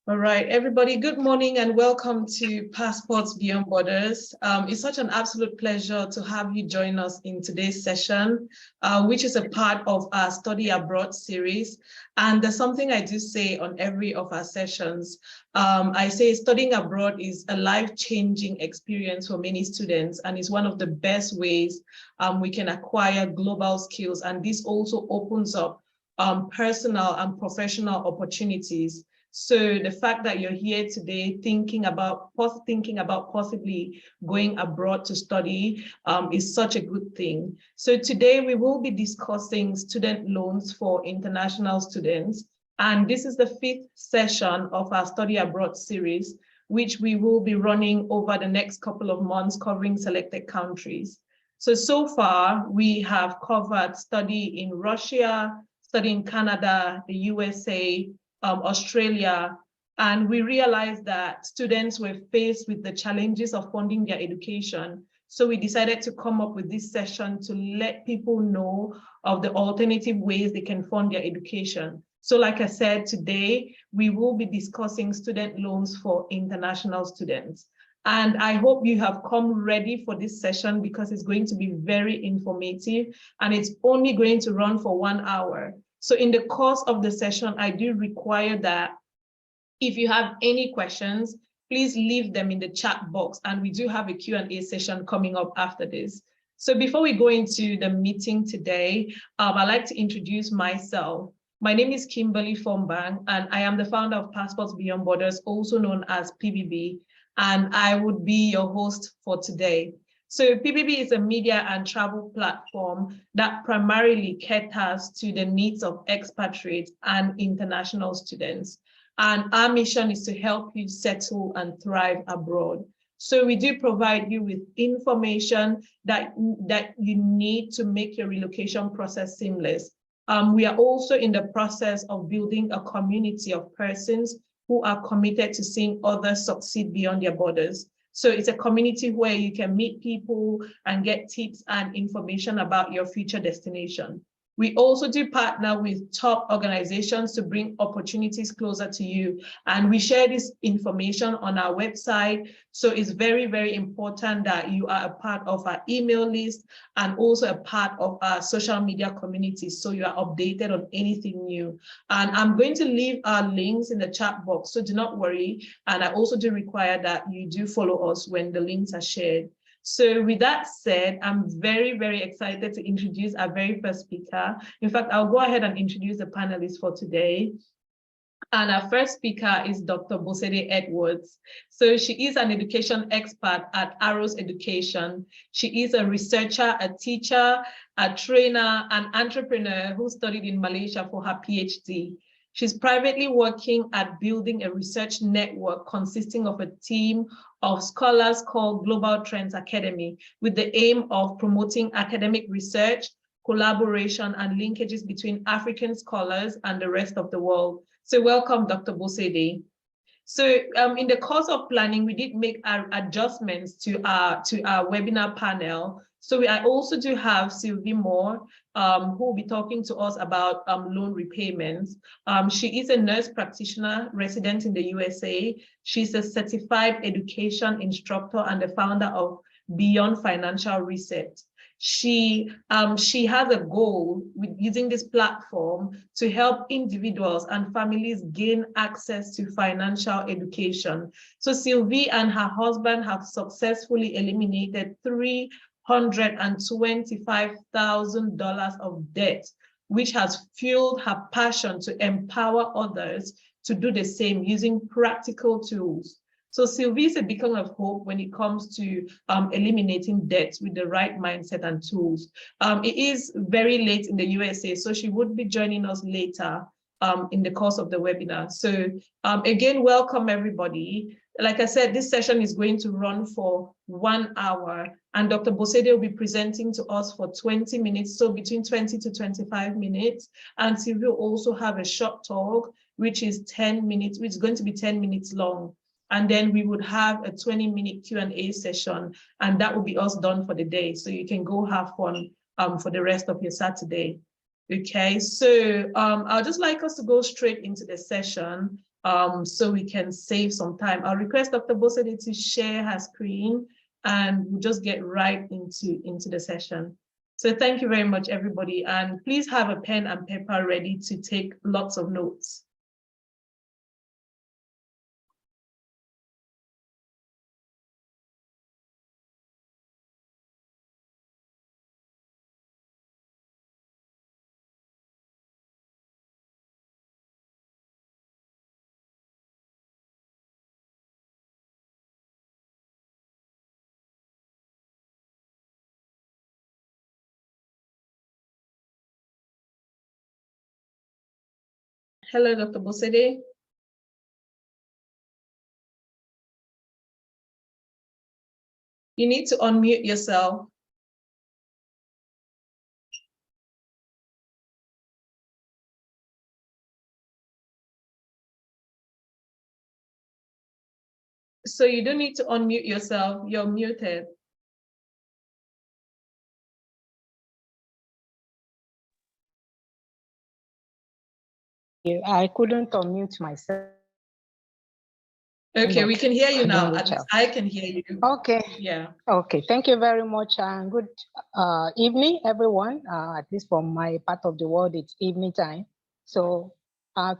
All right, everybody, good morning and welcome to Passports Beyond Borders. It's such an absolute pleasure to have you join us in today's session, which is a part of our Study Abroad series. And there's something I do say on every of our sessions. I say studying abroad is a life-changing experience for many students, and is one of the best ways we can acquire global skills. And this also opens up personal and professional opportunities. So the fact that you're here today thinking about possibly going abroad to study is such a good thing. So today we will be discussing student loans for international students. And this is the 5th session of our Study Abroad series, which we will be running over the next couple of months, covering selected countries. So far, we have covered study in Russia, study in Canada, the USA, Australia, and we realized that students were faced with the challenges of funding their education. So we decided to come up with this session to let people know of the alternative ways they can fund their education. So like I said, today we will be discussing student loans for international students. And I hope you have come ready for this session because it's going to be very informative and it's only going to run for 1 hour. So in the course of the session, I do require that if you have any questions, please leave them in the chat box. And we do have a Q&A session coming up after this. So before we go into the meeting today, I'd like to introduce myself. My name is Kimberly Fombang, and I am the founder of Passports Beyond Borders, also known as PBB, and I would be your host for today. So PBB is a media and travel platform that primarily caters to the needs of expatriates and international students. And our mission is to help you settle and thrive abroad. So we do provide you with information that you need to make your relocation process seamless. We are also in the process of building a community of persons who are committed to seeing others succeed beyond their borders. So it's a community where you can meet people and get tips and information about your future destination. We also do partner with top organizations to bring opportunities closer to you. And we share this information on our website. So it's very, very important that you are a part of our email list and also a part of our social media community, so you are updated on anything new. And I'm going to leave our links in the chat box, so do not worry. And I also do require that you do follow us when the links are shared. So with that said, I'm very, very excited to introduce our very first speaker. In fact, I'll go ahead and introduce the panelists for today. And our first speaker is Dr. Bosede Edwards. So she is an education expert at Arrows Education. She is a researcher, a teacher, a trainer, an entrepreneur who studied in Malaysia for her PhD. She's privately working at building a research network consisting of a team of scholars called Global Trends Academy, with the aim of promoting academic research, collaboration, and linkages between African scholars and the rest of the world. So welcome, Dr. Bosede. So in the course of planning, we did make our adjustments to our webinar panel. So I also do have Sylvie Moore, who will be talking to us about loan repayments. She is a nurse practitioner resident in the USA. She's a certified education instructor and the founder of Beyond Financial Reset. She has a goal with using this platform to help individuals and families gain access to financial education. So Sylvie and her husband have successfully eliminated $325,000 of debt, which has fueled her passion to empower others to do the same using practical tools. So Sylvie is a beacon of hope when it comes to eliminating debt with the right mindset and tools. It is very late in the USA, so she would be joining us later in the course of the webinar. So again, welcome everybody. Like I said, this session is going to run for 1 hour, and Dr. Bosede will be presenting to us for 20 minutes, so between 20 to 25 minutes. And Sylvie will also have a short talk, which is 10 minutes, which is going to be 10 minutes long. And then we would have a 20-minute Q&A session, and that will be us done for the day. So you can go have fun for the rest of your Saturday. Okay, so I'd just like us to go straight into the session. so we can save some time. I'll request Dr. Bosede to share her screen and we'll just get right into the session. So thank you very much, everybody. And please have a pen and paper ready to take lots of notes. Hello, Dr. Bosede. You need to unmute yourself. So you don't need to unmute yourself, you're muted. I couldn't unmute myself. Okay, we can hear you now. I can hear you. Okay. Yeah. Okay, thank you very much and good evening, everyone. At least from my part of the world, it's evening time. So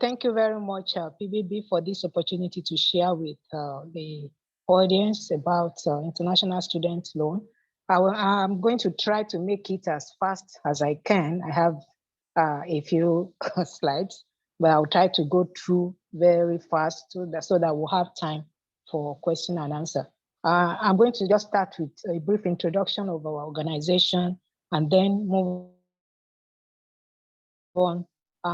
thank you very much, PBB, for this opportunity to share with the audience about international student loan. I'm going to try to make it as fast as I can. I have a few slides, but I'll try to go through very fast so that we'll have time for question and answer. I'm going to just start with a brief introduction of our organization and then move on.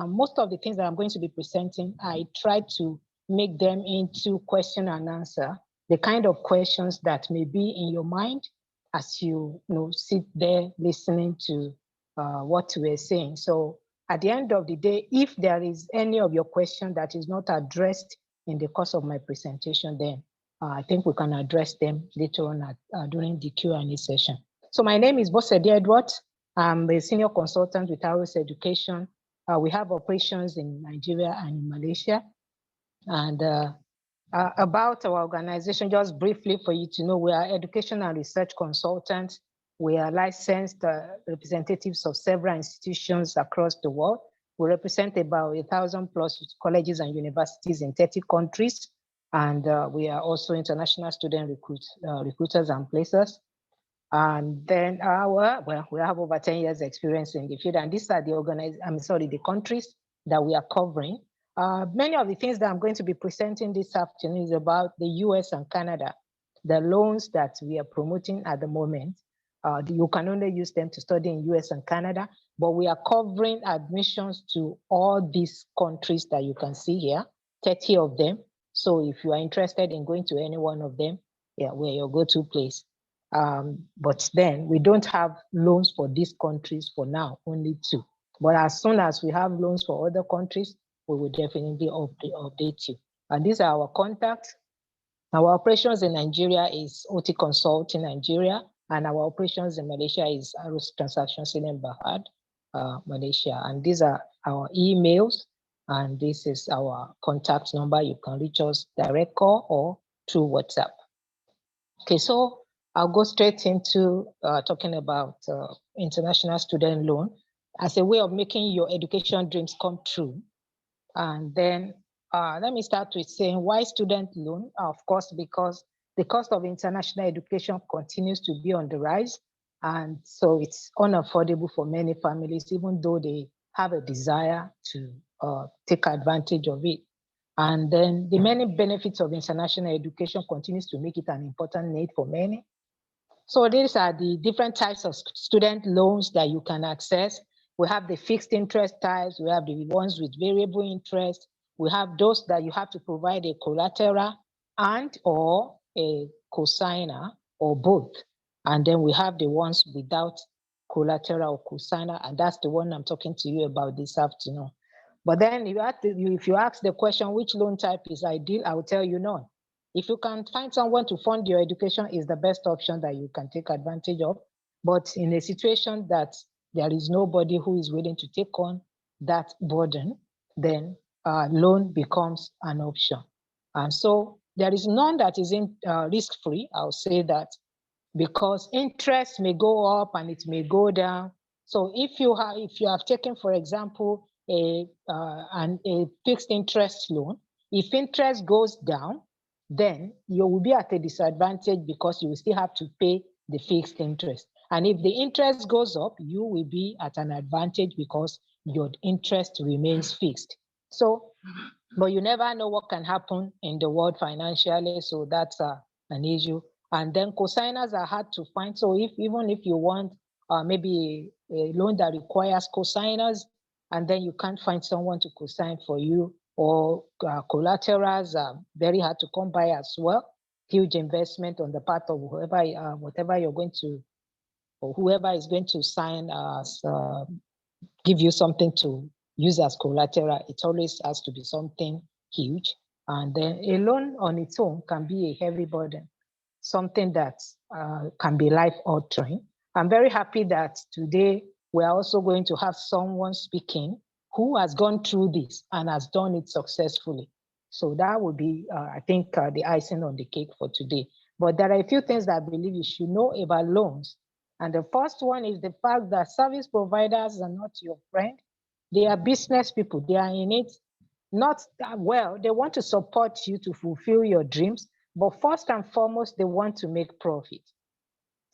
Most of the things that I'm going to be presenting, I try to make them into question and answer, the kind of questions that may be in your mind as you sit there listening to what we're saying. So at the end of the day, if there is any of your question that is not addressed in the course of my presentation, then I think we can address them later on during the Q&A session. So my name is Bosede Edward. I'm a senior consultant with Aros Education. We have operations in Nigeria and in Malaysia. And about our organization, just briefly for you to know, we are education and research consultants. We are licensed representatives of several institutions across the world. We represent about 1,000 plus colleges and universities in 30 countries. And we are also international student recruiters and placers. And then we have over 10 years experience in the field, and these are the countries that we are covering. Many of the things that I'm going to be presenting this afternoon is about the US and Canada, the loans that we are promoting at the moment. You can only use them to study in US and Canada, but we are covering admissions to all these countries that you can see here, 30 of them. So if you are interested in going to any one of them, yeah, we're your go-to place. But then we don't have loans for these countries for now, only 2. But as soon as we have loans for other countries, we will definitely update you. And these are our contacts. Our operations in Nigeria is OT Consult in Nigeria, and our operations in Malaysia is Arus Transactions in Bahad, Malaysia. And these are our emails, and this is our contact number. You can reach us direct call or through WhatsApp. Okay, so I'll go straight into talking about international student loan as a way of making your education dreams come true. And then let me start with saying why student loan? Of course, because the cost of international education continues to be on the rise. And so it's unaffordable for many families, even though they have a desire to take advantage of it. And then the many benefits of international education continues to make it an important need for many. So these are the different types of student loans that you can access. We have the fixed interest types, we have the ones with variable interest, we have those that you have to provide a collateral and or a cosigner or both. And then we have the ones without collateral or cosigner, and that's the one I'm talking to you about this afternoon. But then if you ask the question, which loan type is ideal, I will tell you none. If you can find someone to fund your education, is the best option that you can take advantage of. But in a situation that there is nobody who is willing to take on that burden, then loan becomes an option. And so there is none that is risk-free, I'll say that, because interest may go up and it may go down. So if you have taken, for example, a fixed interest loan, if interest goes down, then you will be at a disadvantage because you will still have to pay the fixed interest. And if the interest goes up, you will be at an advantage because your interest remains fixed. So, but you never know what can happen in the world financially, so that's an issue. And then cosigners are hard to find. So even if you want maybe a loan that requires cosigners, and then you can't find someone to cosign for you, or collaterals are very hard to come by as well. Huge investment on the part of whatever you're going to, or whoever is going to sign give you something to use as collateral. It always has to be something huge. And then a loan on its own can be a heavy burden, something that can be life-altering. I'm very happy that today we're also going to have someone speaking who has gone through this and has done it successfully. So that would be, I think, the icing on the cake for today. But there are a few things that I believe you should know about loans. And the first one is the fact that service providers are not your friend. They are business people. They are in it not that well. They want to support you to fulfill your dreams, but first and foremost, they want to make profit.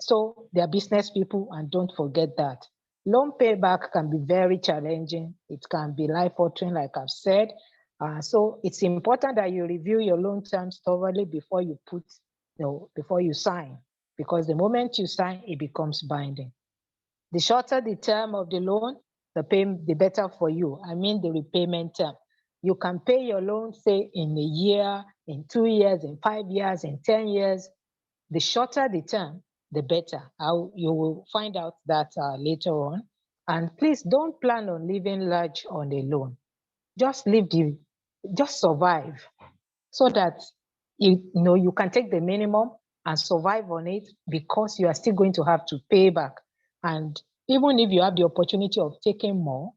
So they're business people, and don't forget that. Loan payback can be very challenging. It can be life-altering, like I've said. So it's important that you review your loan terms thoroughly before you before you sign, because the moment you sign, it becomes binding. The shorter the term of the loan, the better for you. I mean the repayment term. You can pay your loan, say, in a year, in 2 years, in 5 years, in 10 years. The shorter the term, the better. You will find out that later on. And please don't plan on living large on a loan. Just survive, so that you can take the minimum and survive on it, because you are still going to have to pay back. And even if you have the opportunity of taking more,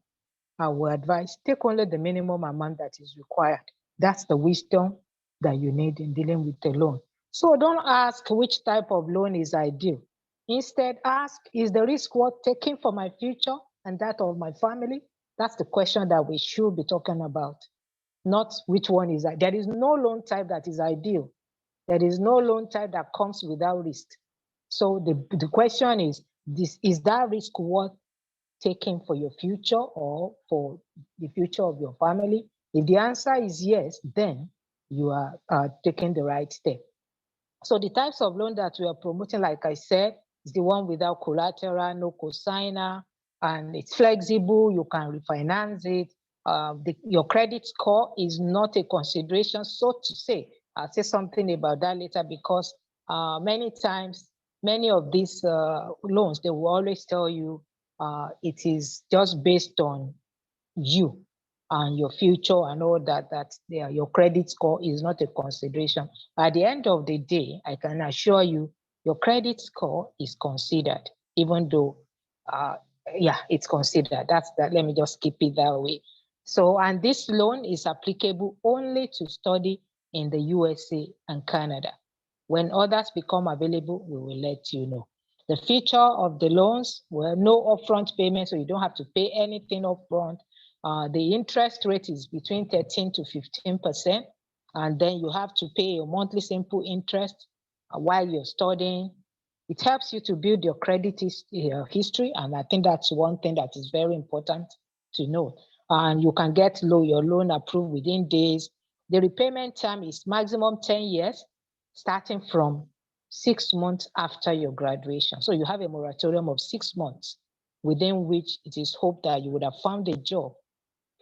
I will advise, take only the minimum amount that is required. That's the wisdom that you need in dealing with the loan. So don't ask which type of loan is ideal. Instead, ask, is the risk worth taking for my future and that of my family? That's the question that we should be talking about, not which one is. There is no loan type that is ideal. There is no loan type that comes without risk. So the question is that risk worth taking for your future or for the future of your family? If the answer is yes, then you are taking the right step. So the types of loan that we are promoting, like I said, is the one without collateral, no cosigner, and it's flexible. You can refinance it. Your credit score is not a consideration, so to say. I'll say something about that later, because many times, many of these loans, they will always tell you it is just based on you and your future and all that, your credit score is not a consideration. At the end of the day, I can assure you, your credit score is considered, even though, it's considered. Let me just keep it that way. So, and this loan is applicable only to study in the USA and Canada. When others become available, we will let you know. The feature of the loans, well, no upfront payment, so you don't have to pay anything upfront. The interest rate is between 13 to 15%, and then you have to pay your monthly simple interest while you're studying. It helps you to build your credit history, and I think that's one thing that is very important to know. And you can get your loan approved within days. The repayment term is maximum 10 years, starting from 6 months after your graduation. So you have a moratorium of 6 months, within which it is hoped that you would have found a job,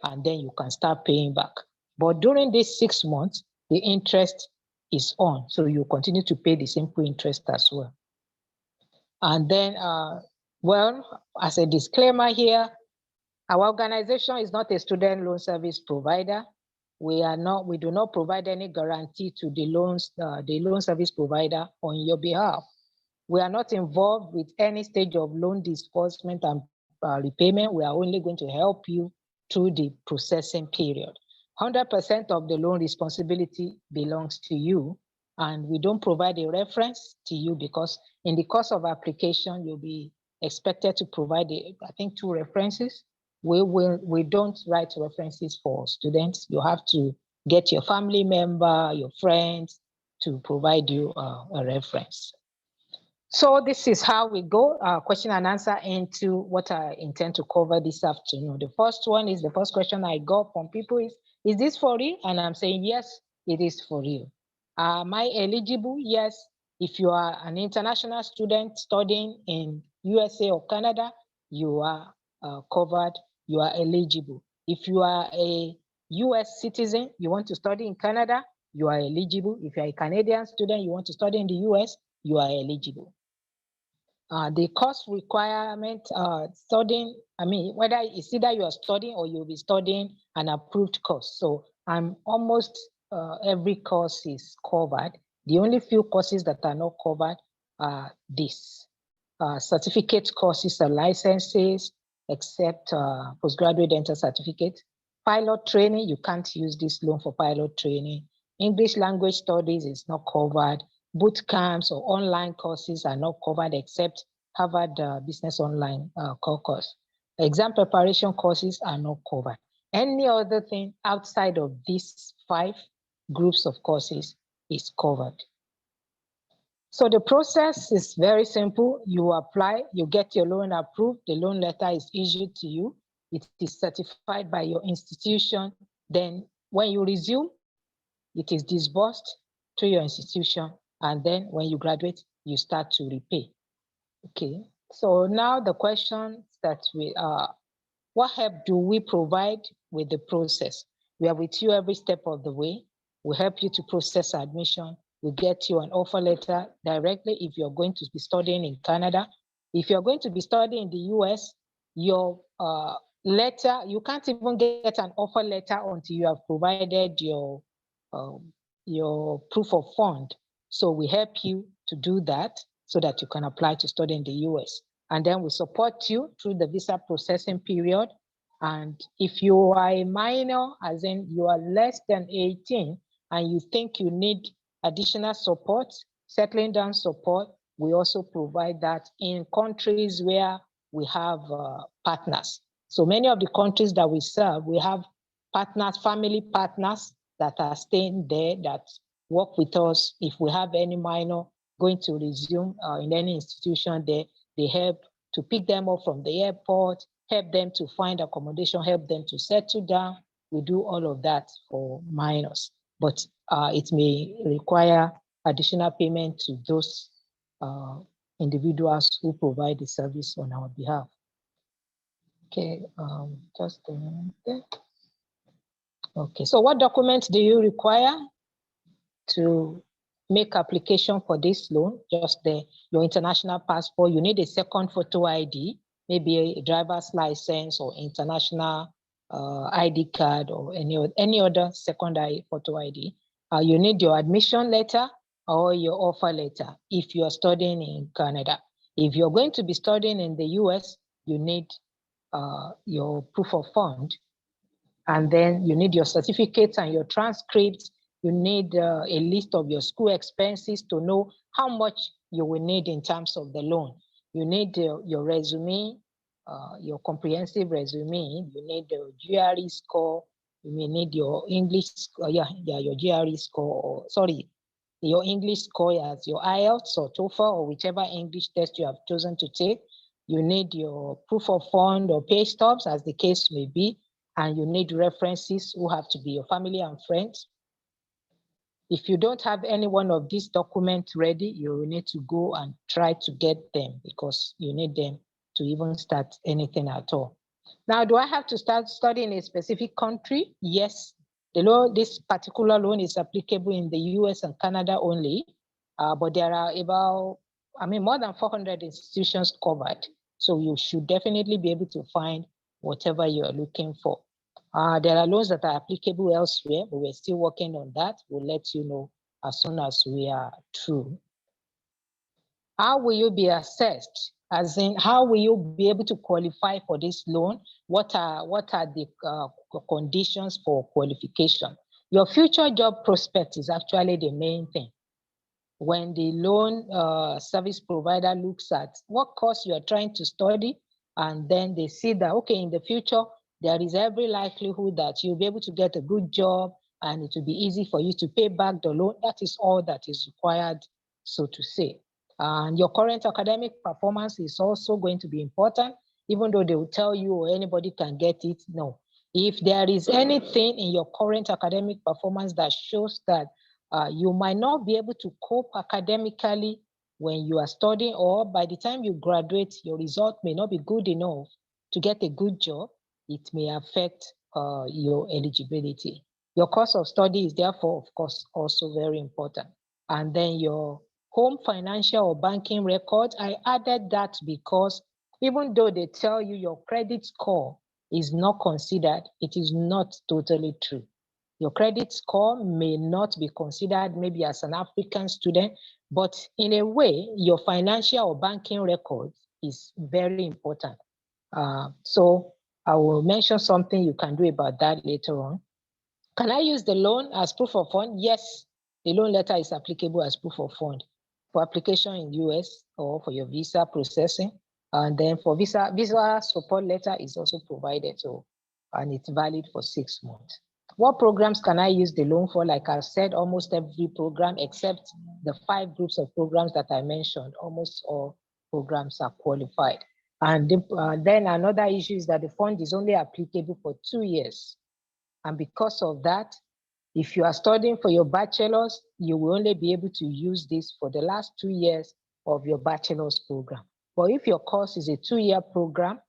and then you can start paying back. But during these 6 months, the interest is on, so you continue to pay the simple interest as well. And then, as a disclaimer here, our organization is not a student loan service provider. We do not provide any guarantee to the loan service provider on your behalf. We are not involved with any stage of loan disbursement and repayment. We are only going to help you through the processing period. 100% of the loan responsibility belongs to you, and we don't provide a reference to you because in the course of application, you'll be expected to provide, I think, 2 references. We don't write references for students. You have to get your family member, your friends to provide you a reference. So this is how we go, question and answer into what I intend to cover this afternoon. The first question I got from people is this for real? And I'm saying, yes, it is for real. Am I eligible? Yes. If you are an international student studying in USA or Canada, you are covered, you are eligible. If you are a US citizen, you want to study in Canada, you are eligible. If you're a Canadian student, you want to study in the US, you are eligible. The course requirement, studying, whether it's either you are studying or you'll be studying an approved course. So almost every course is covered. The only few courses that are not covered are this. Certificate courses and licenses, except postgraduate dental certificate. Pilot training, you can't use this loan for pilot training. English language studies is not covered. Boot camps or online courses are not covered except Harvard Business Online course. Exam preparation courses are not covered. Any other thing outside of these 5 groups of courses is covered. So the process is very simple. You apply, you get your loan approved, the loan letter is issued to you, it is certified by your institution. Then when you resume, it is disbursed to your institution. And then when you graduate, you start to repay. Okay, so now the question that what help do we provide with the process? We are with you every step of the way. We help you to process admission. We get you an offer letter directly if you're going to be studying in Canada. If you're going to be studying in the US, your letter, you can't even get an offer letter until you have provided your proof of fund. So we help you to do that so that you can apply to study in the US. And then we support you through the visa processing period. And if you are a minor, as in you are less than 18, and you think you need additional support, settling down support, we also provide that in countries where we have partners. So many of the countries that we serve, we have partners, family partners that are staying there that work with us. If we have any minor going to resume in any institution there, they help to pick them up from the airport, help them to find accommodation, help them to settle down. We do all of that for minors, but it may require additional payment to those individuals who provide the service on our behalf. Okay, just a minute. Okay, so what documents do you require to make application for this loan? Just your international passport. You need a second photo ID, maybe a driver's license or international ID card or any other secondary photo ID. You need your admission letter or your offer letter if you're studying in Canada. If you're going to be studying in the US, you need your proof of fund. And then you need your certificates and your transcripts. You need a list of your school expenses to know how much you will need in terms of the loan. You need your resume, your comprehensive resume. You need the GRE score. You may need your English, your GRE score, or sorry, your English score as your IELTS or TOEFL or whichever English test you have chosen to take. You need your proof of fund or pay stubs as the case may be. And you need references who have to be your family and friends. If you don't have any one of these documents ready, you will need to go and try to get them because you need them to even start anything at all. Now, do I have to start studying in a specific country? Yes. This particular loan is applicable in the US and Canada only, but there are about, more than 400 institutions covered. So you should definitely be able to find whatever you are looking for. There are loans that are applicable elsewhere, but we're still working on that. We'll let you know as soon as we are through. How will you be assessed? As in, how will you be able to qualify for this loan? What are the conditions for qualification? Your future job prospect is actually the main thing. When the loan service provider looks at what course you are trying to study, and then they see that, okay, in the future, there is every likelihood that you'll be able to get a good job and it will be easy for you to pay back the loan. That is all that is required, so to say. And your current academic performance is also going to be important, even though they will tell you or anybody can get it. No. If there is anything in your current academic performance that shows that you might not be able to cope academically when you are studying, or by the time you graduate, your result may not be good enough to get a good job, it may affect your eligibility. Your course of study is therefore, of course, also very important. And then your home financial or banking record, I added that because even though they tell you your credit score is not considered, it is not totally true. Your credit score may not be considered maybe as an African student, but in a way, your financial or banking record is very important. So I will mention something you can do about that later on. Can I use the loan as proof of fund? Yes, the loan letter is applicable as proof of fund for application in US or for your visa processing. And then for visa support letter is also provided, so, and it's valid for 6 months. What programs can I use the loan for? Like I said, almost every program except the 5 groups of programs that I mentioned, almost all programs are qualified. And then another issue is that the fund is only applicable for 2 years. And because of that, if you are studying for your bachelor's, you will only be able to use this for the last 2 years of your bachelor's program. But if your course is a 2-year program,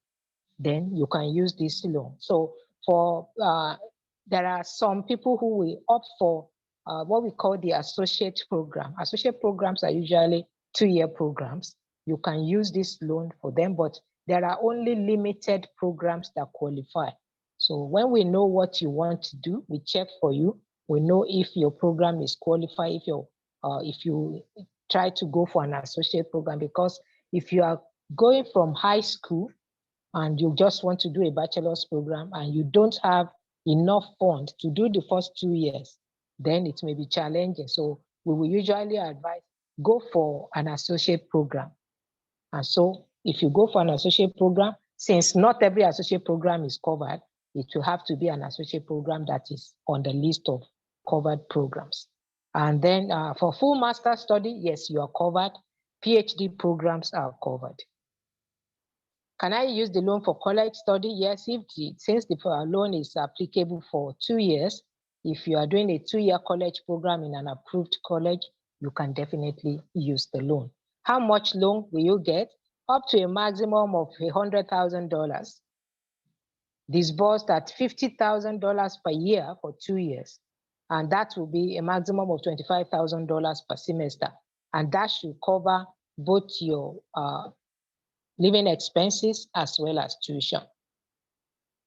then you can use this loan. So for there are some people who will opt for what we call the associate program. Associate programs are usually 2-year programs. You can use this loan for them, but there are only limited programs that qualify. So when we know what you want to do, we check for you. We know if your program is qualified, if you try to go for an associate program, because if you are going from high school and you just want to do a bachelor's program and you don't have enough funds to do the first 2 years, then it may be challenging. So we will usually advise, go for an associate program. And so if you go for an associate program, since not every associate program is covered, it will have to be an associate program that is on the list of covered programs. And then for full master study, yes, you are covered. PhD programs are covered. Can I use the loan for college study? Yes, since the loan is applicable for 2 years, if you are doing a 2-year college program in an approved college, you can definitely use the loan. How much loan will you get? Up to a maximum of $100,000, disbursed at $50,000 per year for 2 years. And that will be a maximum of $25,000 per semester. And that should cover both your living expenses as well as tuition.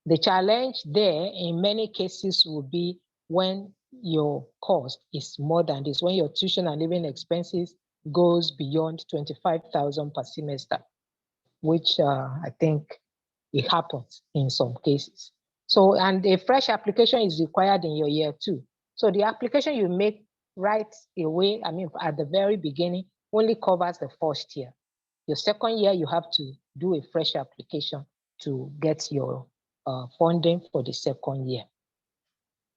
The challenge there in many cases will be when your cost is more than this, when your tuition and living expenses goes beyond $25,000 per semester, which I think it happens in some cases. So, and a fresh application is required in your year 2. So the application you make right away, at the very beginning, only covers the first year. Your second year, you have to do a fresh application to get your funding for the second year.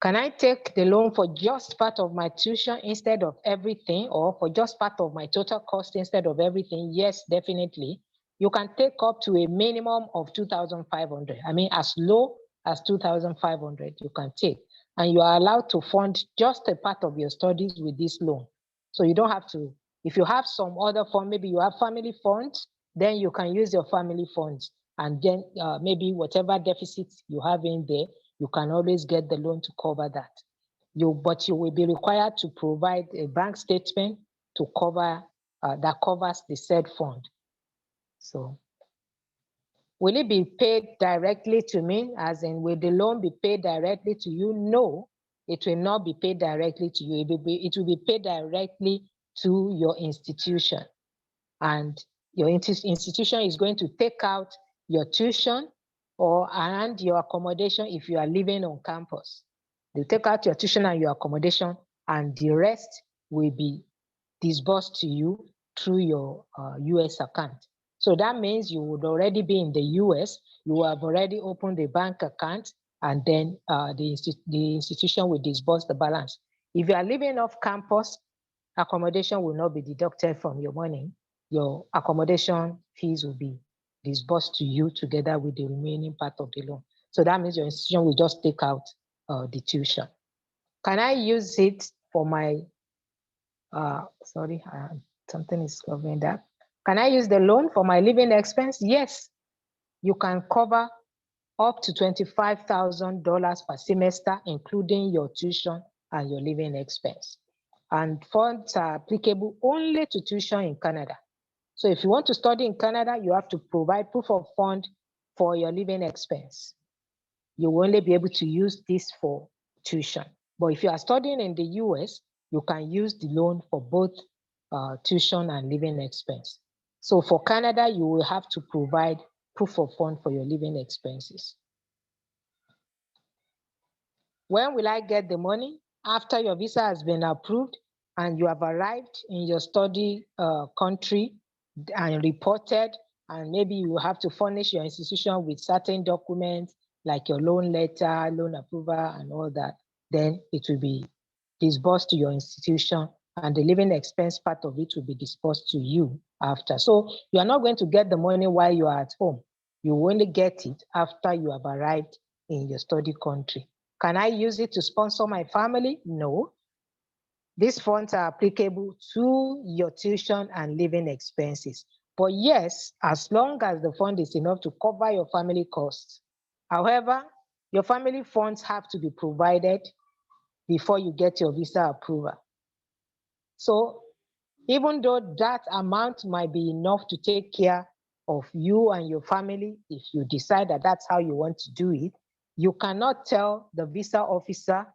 Can I take the loan for just part of my tuition instead of everything, or for just part of my total cost instead of everything? Yes, definitely. You can take up to a minimum of $2,500. As low as $2,500 you can take. And you are allowed to fund just a part of your studies with this loan. So you don't have to, if you have some other fund, maybe you have family funds, then you can use your family funds. And then maybe whatever deficits you have in there, you can always get the loan to cover that. But you will be required to provide a bank statement to cover that covers the said fund. So, will it be paid directly to me? As in, will the loan be paid directly to you? No, it will not be paid directly to you. It will be paid directly to your institution. And your institution is going to take out your tuition and your accommodation if you are living on campus. They take out your tuition and your accommodation, and the rest will be disbursed to you through your US account. So that means you would already be in the US, you have already opened a bank account, and then the institution will disburse the balance. If you are living off campus, accommodation will not be deducted from your money. Your accommodation fees will be disbursed to you together with the remaining part of the loan. So that means your institution will just take out the tuition. Can I use it for my, something is covering that. Can I use the loan for my living expense? Yes, you can cover up to $25,000 per semester, including your tuition and your living expense. And funds are applicable only to tuition in Canada. So if you want to study in Canada, you have to provide proof of fund for your living expense. You will only be able to use this for tuition. But if you are studying in the US, you can use the loan for both tuition and living expense. So for Canada, you will have to provide proof of fund for your living expenses. When will I get the money? After your visa has been approved and you have arrived in your study country and reported, and maybe you have to furnish your institution with certain documents like your loan letter, loan approval, and all that, then it will be disbursed to your institution, and the living expense part of it will be disbursed to you after. So you are not going to get the money while you are at home. You only get it after you have arrived in your study country. Can I use it to sponsor my family? No. These funds are applicable to your tuition and living expenses. But yes, as long as the fund is enough to cover your family costs. However, your family funds have to be provided before you get your visa approval. So even though that amount might be enough to take care of you and your family, if you decide that that's how you want to do it, you cannot tell the visa officer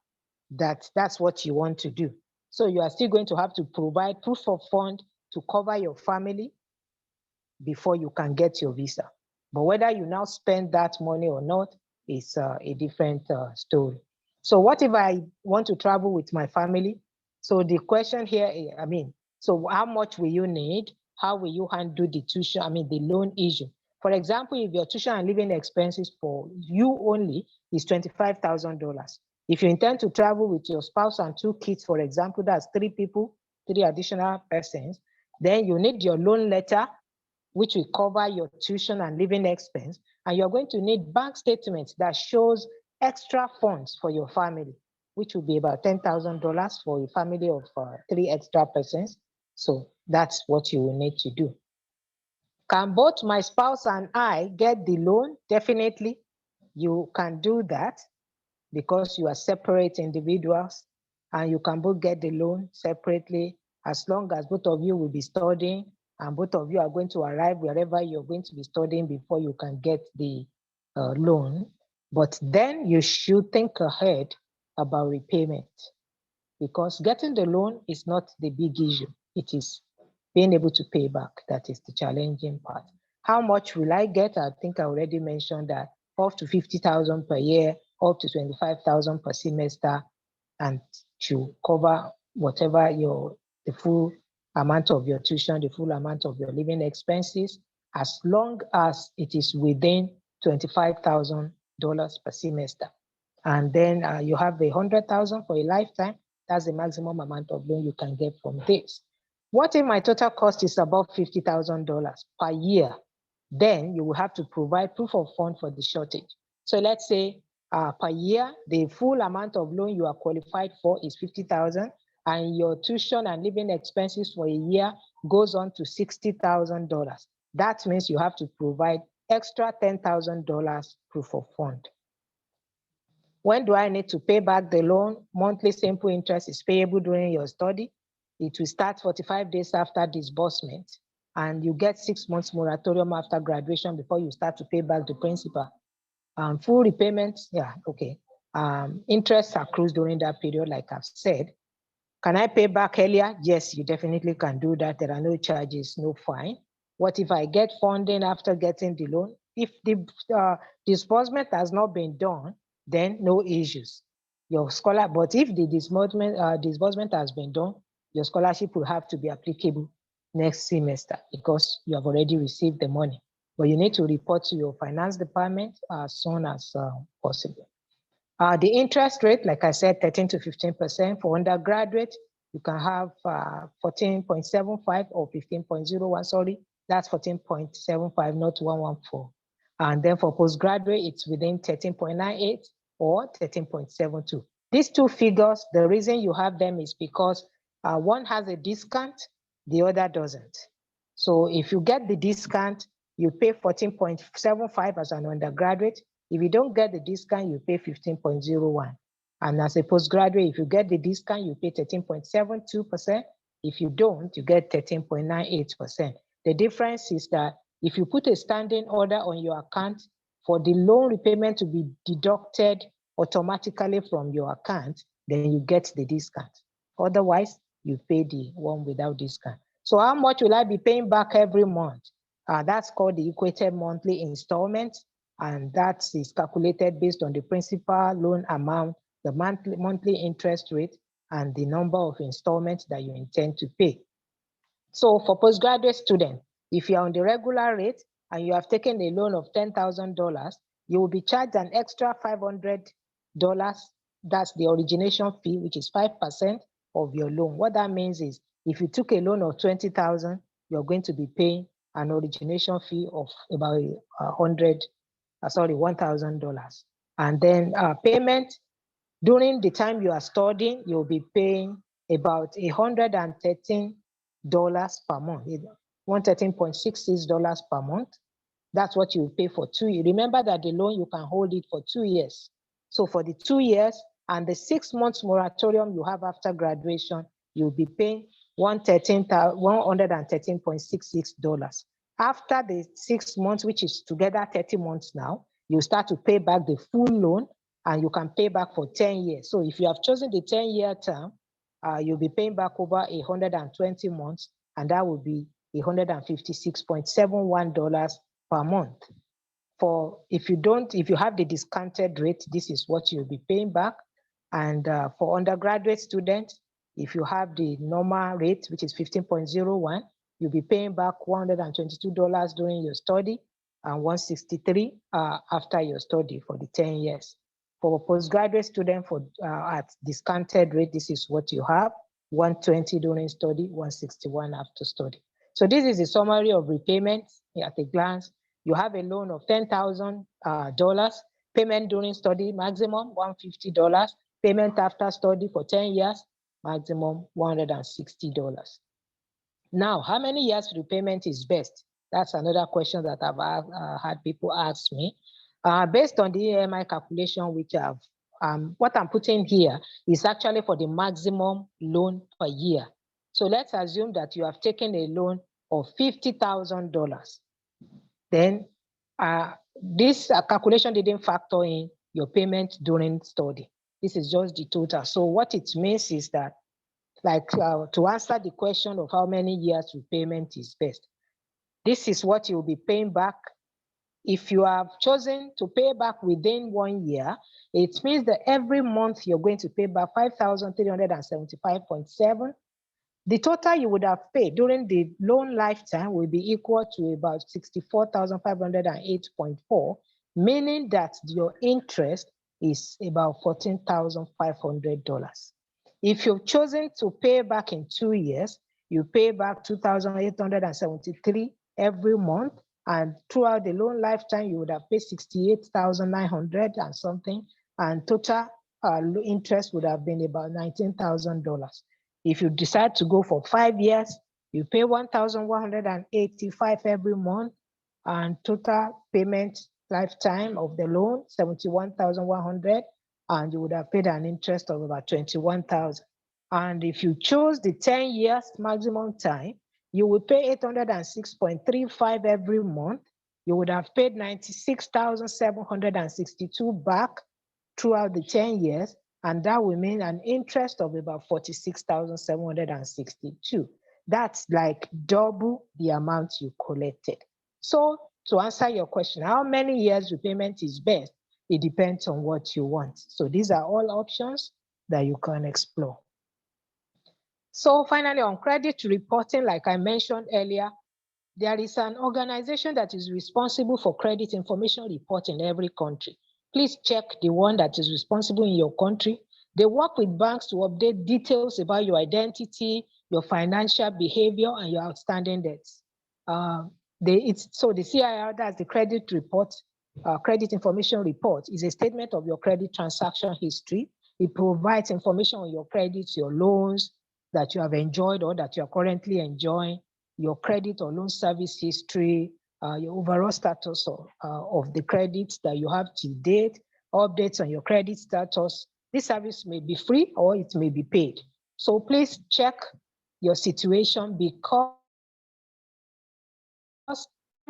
that that's what you want to do. So you are still going to have to provide proof of fund to cover your family before you can get your visa. But whether you now spend that money or not is a different story. So what if I want to travel with my family? So the question here, so how much will you need? How will you handle the tuition, the loan issue? For example, if your tuition and living expenses for you only is $25,000, if you intend to travel with your spouse and 2 kids, for example, that's 3 people, 3 additional persons, then you need your loan letter, which will cover your tuition and living expense. And you're going to need bank statements that shows extra funds for your family, which will be about $10,000 for a family of 3 extra persons. So that's what you will need to do. Can both my spouse and I get the loan? Definitely, you can do that because you are separate individuals, and you can both get the loan separately as long as both of you will be studying and both of you are going to arrive wherever you're going to be studying before you can get the loan. But then you should think ahead about repayment, because getting the loan is not the big issue. It is being able to pay back that is the challenging part. How much will I get? I think I already mentioned that up to $50,000 per year, up to $25,000 per semester, and to cover whatever the full amount of your tuition, the full amount of your living expenses, as long as it is within $25,000 per semester. And then you have the $100,000 for a lifetime. That's the maximum amount of loan you can get from this. What if my total cost is above $50,000 per year? Then you will have to provide proof of fund for the shortage. So let's say per year, the full amount of loan you are qualified for is $50,000, and your tuition and living expenses for a year goes on to $60,000. That means you have to provide extra $10,000 proof of fund. When do I need to pay back the loan? Monthly simple interest is payable during your study. It will start 45 days after disbursement, and you get 6 months moratorium after graduation before you start to pay back the principal. Full repayment, interest accrues during that period, like I've said. Can I pay back earlier? Yes, you definitely can do that. There are no charges, no fine. What if I get funding after getting the loan? If the disbursement has not been done, then no issues. Your scholar, but if the disbursement has been done, your scholarship will have to be applicable next semester because you have already received the money. But you need to report to your finance department as soon as possible. The interest rate, like I said, 13 to 15%. For undergraduate, you can have 14.75 or 15.01, sorry. That's 14.75, not 114. And then for postgraduate, it's within 13.98 or 13.72. These two figures, the reason you have them is because one has a discount, the other doesn't. So if you get the discount, you pay 14.75 as an undergraduate. If you don't get the discount, you pay 15.01. And as a postgraduate, if you get the discount, you pay 13.72%. If you don't, you get 13.98%. The difference is that if you put a standing order on your account for the loan repayment to be deducted automatically from your account, then you get the discount. Otherwise, you pay the one without discount. So how much will I be paying back every month? That's called the equated monthly installment, and that is calculated based on the principal loan amount, the monthly interest rate, and the number of installments that you intend to pay. So for postgraduate students, if you're on the regular rate and you have taken a loan of $10,000, you will be charged an extra $500. That's the origination fee, which is 5% of your loan. What that means is if you took a loan of $20,000, you're going to be paying an origination fee of about $1,000. And then payment, during the time you are studying, you'll be paying about $113 per month, $113.66 per month. That's what you pay for 2 years. Remember that the loan, you can hold it for 2 years. So for the 2 years and the 6 months moratorium you have after graduation, you'll be paying $113.66. After the 6 months, which is together 30 months now, you start to pay back the full loan, and you can pay back for 10 years. So if you have chosen the 10-year term, you'll be paying back over 120 months, and that would be $156.71 per month. If you have the discounted rate, this is what you'll be paying back. And for undergraduate students, if you have the normal rate, which is 15.01, you'll be paying back $122 during your study and $163 after your study for the 10 years. For a postgraduate student at discounted rate, this is what you have: $120 during study, $161 after study. So this is a summary of repayments at a glance. You have a loan of $10,000, payment during study maximum $150, payment after study for 10 years maximum $160. Now, how many years repayment is best? That's another question that I've had people ask me. Based on the EMI calculation, which what I'm putting here is actually for the maximum loan per year. So let's assume that you have taken a loan of $50,000. Then this calculation didn't factor in your payment during study. This is just the total. So what it means is that, like to answer the question of how many years repayment is best, this is what you'll be paying back. If you have chosen to pay back within 1 year, it means that every month you're going to pay back $5,375.7. The total you would have paid during the loan lifetime will be equal to about $64,508.4, meaning that your interest is about $14,500. If you've chosen to pay back in 2 years, you pay back $2,873 every month, and throughout the loan lifetime, you would have paid $68,900 and something, and total interest would have been about $19,000. If you decide to go for 5 years, you pay $1,185 every month, and total payment lifetime of the loan $71,100, and you would have paid an interest of about $21,000. And if you choose the 10 years maximum time, you will pay $806.35 every month. You would have paid $96,762 back throughout the 10 years, and that will mean an interest of about $46,762. That's like double the amount you collected. So to answer your question, how many years repayment is best? It depends on what you want. So these are all options that you can explore. So finally, on credit reporting, like I mentioned earlier, there is an organization that is responsible for credit information reporting in every country. Please check the one that is responsible in your country. They work with banks to update details about your identity, your financial behavior, and your outstanding debts. So the CIR, that's the credit report, credit information report, is a statement of your credit transaction history. It provides information on your credits, your loans that you have enjoyed or that you are currently enjoying, your credit or loan service history, your overall status of the credits that you have to date, updates on your credit status. This service may be free or it may be paid. So please check your situation, because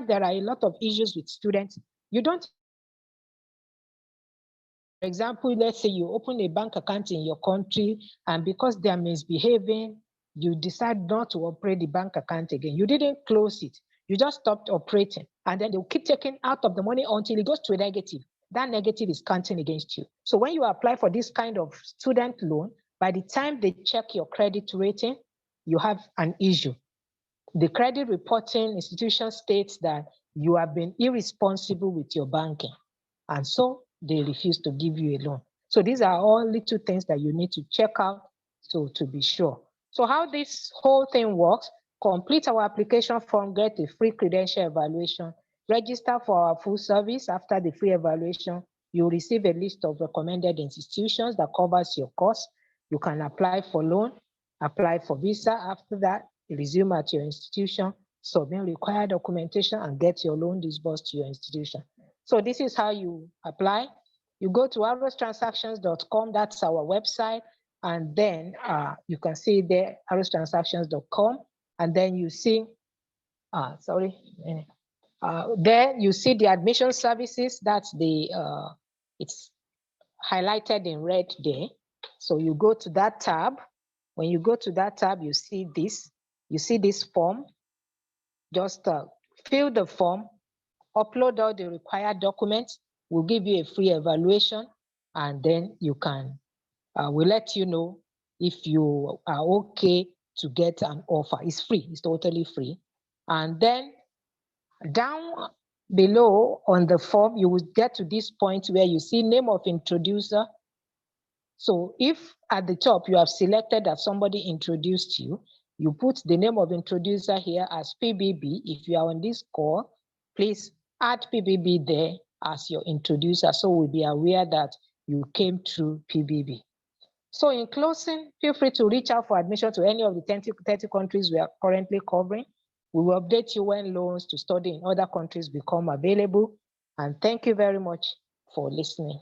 there are a lot of issues with students. You don't, for example, let's say you open a bank account in your country, and because they are misbehaving, you decide not to operate the bank account again. You didn't close it. You just stopped operating. And then they'll keep taking out of the money until it goes to a negative. That negative is counting against you. So when you apply for this kind of student loan, by the time they check your credit rating, you have an issue. The credit reporting institution states that you have been irresponsible with your banking, and so they refuse to give you a loan. So these are all little things that you need to check out to be sure. So how this whole thing works: complete our application form, get a free credential evaluation, register for our full service. After the free evaluation, you'll receive a list of recommended institutions that covers your course. You can apply for loan, apply for visa. After that, resume at your institution, submit required documentation, and get your loan disbursed to your institution. So this is how you apply. You go to arrowstransactions.com, that's our website, and then you can see there, arrowstransactions.com, and then you see, there you see the admission services. That's the, it's highlighted in red there. So you go to that tab. When you go to that tab, you see this form. Just fill the form, upload all the required documents. We'll give you a free evaluation, and then you can, we'll let you know if you are okay to get an offer. It's free, it's totally free. And then down below on the form, you will get to this point where you see name of introducer. So if at the top you have selected that somebody introduced you, you put the name of introducer here as PBB. If you are on this call, please add PBB there as your introducer, so we'll be aware that you came through PBB. So in closing, feel free to reach out for admission to any of the 30 countries we are currently covering. We will update you when loans to study in other countries become available. And thank you very much for listening.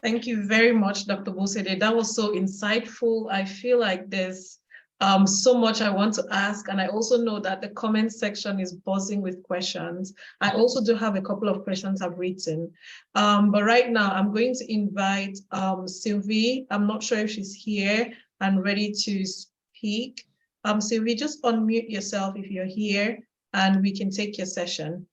Thank you very much, Dr. Bosede. That was so insightful. I feel like there's so much I want to ask, and I also know that the comment section is buzzing with questions. I also do have a couple of questions I've written, but right now I'm going to invite Sylvie. I'm not sure if she's here and ready to speak. Sylvie, just unmute yourself if you're here, and we can take your session.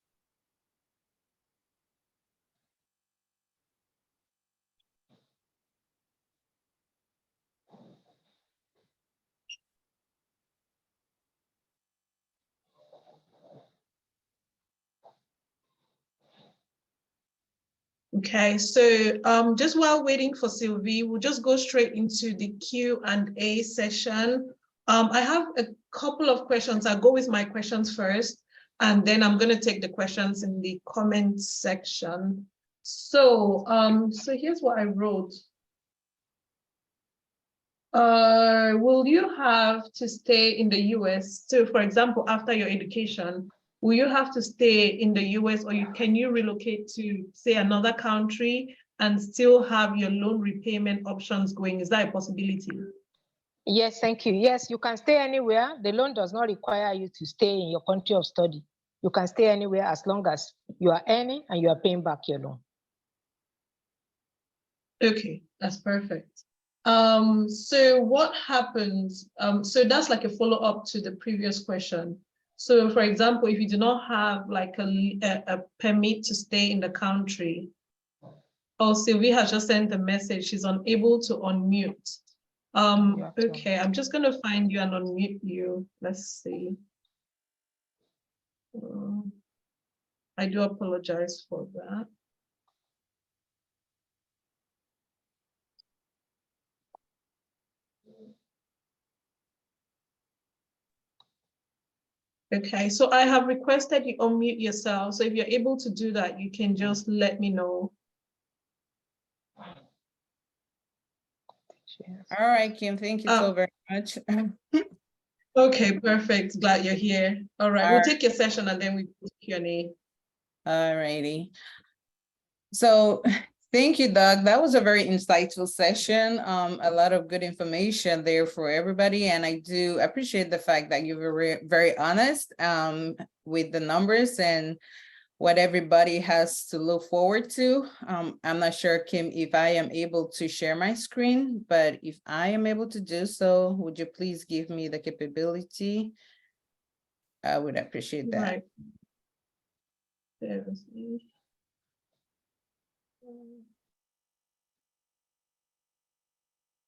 Okay, so just while waiting for Sylvie, we'll just go straight into the Q&A session. I have a couple of questions. I'll go with my questions first, and then I'm going to take the questions in the comment section. So, so here's what I wrote. Will you have to stay in the US? So, for example, after your education, will you have to stay in the US, or can you relocate to, say, another country and still have your loan repayment options going? Is that a possibility? Yes, thank you. Yes, you can stay anywhere. The loan does not require you to stay in your country of study. You can stay anywhere as long as you are earning and you are paying back your loan. Okay, that's perfect. So what happens? So that's like a follow-up to the previous question. So for example, if you do not have like a permit to stay in the country, oh, Sylvie has just sent a message. She's unable to unmute. Okay, I'm just gonna find you and unmute you. Let's see. I do apologize for that. Okay, so I have requested you unmute yourself. So if you're able to do that, you can just let me know. All right, Kim, thank you so very much. Okay, perfect. Glad you're here. All right, we'll take your session and then we do Q&A. All righty. So thank you, Doug. That was a very insightful session. A lot of good information there for everybody. And I do appreciate the fact that you were very honest with the numbers and what everybody has to look forward to. I'm not sure, Kim, if I am able to share my screen, but if I am able to do so, would you please give me the capability? I would appreciate that. Right.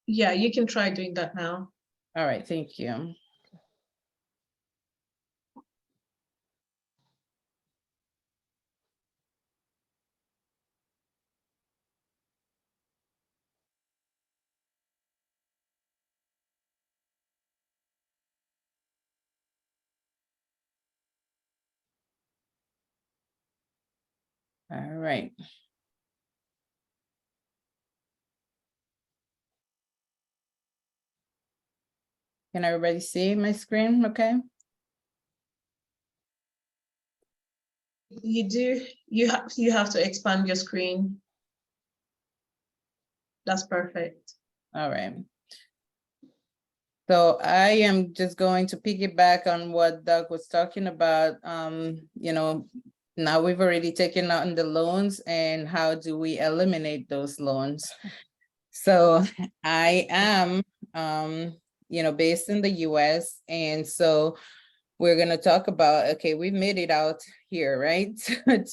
Yeah, you can try doing that now. All right, thank you. All right. Can everybody see my screen? Okay. You have to expand your screen. That's perfect. All right. So I am just going to piggyback on what Doug was talking about. You know, now we've already taken on the loans, and how do we eliminate those loans? So I am, you know, based in the US, and so we're going to talk about, okay, we've made it out here, right?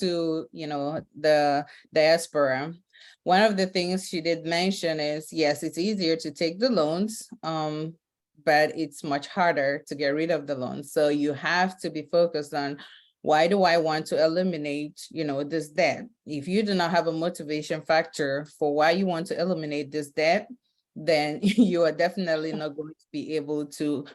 To, you know, the diaspora. One of the things she did mention is, yes, it's easier to take the loans, but it's much harder to get rid of the loans. So you have to be focused on, why do I want to eliminate, you know, this debt? If you do not have a motivation factor for why you want to eliminate this debt, then you are definitely not going to be able to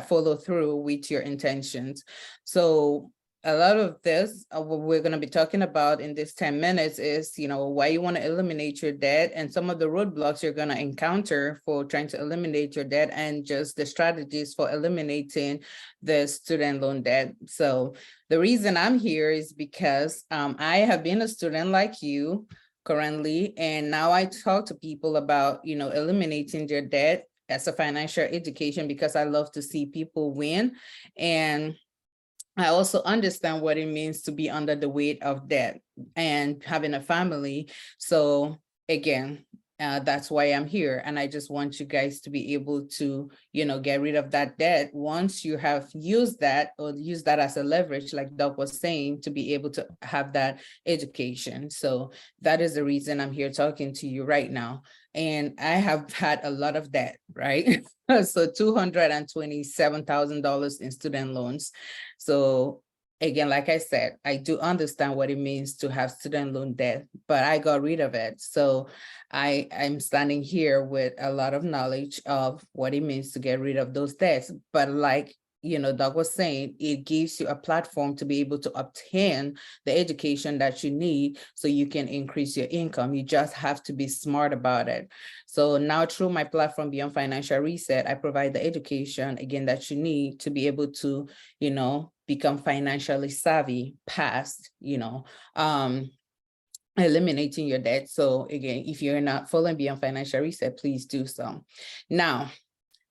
follow through with your intentions. So a lot of this, what we're going to be talking about in this 10 minutes is, you know, why you want to eliminate your debt and some of the roadblocks you're going to encounter for trying to eliminate your debt, and just the strategies for eliminating the student loan debt. So the reason I'm here is because I have been a student like you currently, and now I talk to people about, you know, eliminating their debt as a financial education, because I love to see people win. And I also understand what it means to be under the weight of debt and having a family. So again, that's why I'm here. And I just want you guys to be able to, you know, get rid of that debt once you have used that, or use that as a leverage, like Doug was saying, to be able to have that education. So that is the reason I'm here talking to you right now. And I have had a lot of debt, right? So $227,000 in student loans. So again, like I said, I do understand what it means to have student loan debt, but I got rid of it. So I'm standing here with a lot of knowledge of what it means to get rid of those debts. But like, you know, Doug was saying, it gives you a platform to be able to obtain the education that you need so you can increase your income. You just have to be smart about it. So now through my platform, Beyond Financial Reset, I provide the education, again, that you need to be able to, you know, become financially savvy past, you know, eliminating your debt. So again, if you're not following Beyond Financial Reset, please do so. Now,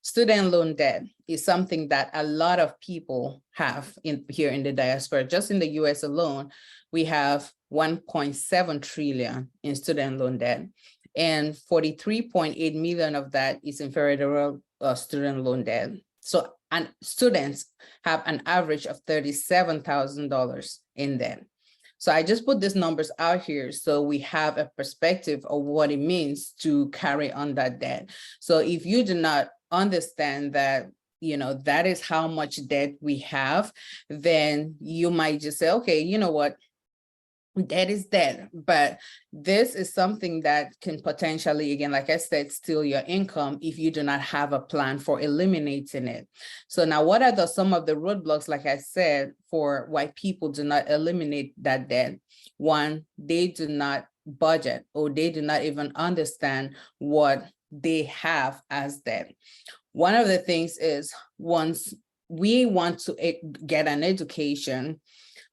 student loan debt is something that a lot of people have here in the diaspora. Just in the US alone, we have 1.7 trillion in student loan debt. and 43.8 million of that is in federal student loan debt. So, and students have an average of $37,000 in debt. So I just put these numbers out here so we have a perspective of what it means to carry on that debt. So if you do not understand that, you know, that is how much debt we have, then you might just say, okay, you know what, debt is debt, but this is something that can potentially, again, like I said, steal your income if you do not have a plan for eliminating it. So now what are some of the roadblocks, like I said, for why people do not eliminate that debt? One, they do not budget, or they do not even understand what they have as debt. One of the things is, once we want to get an education,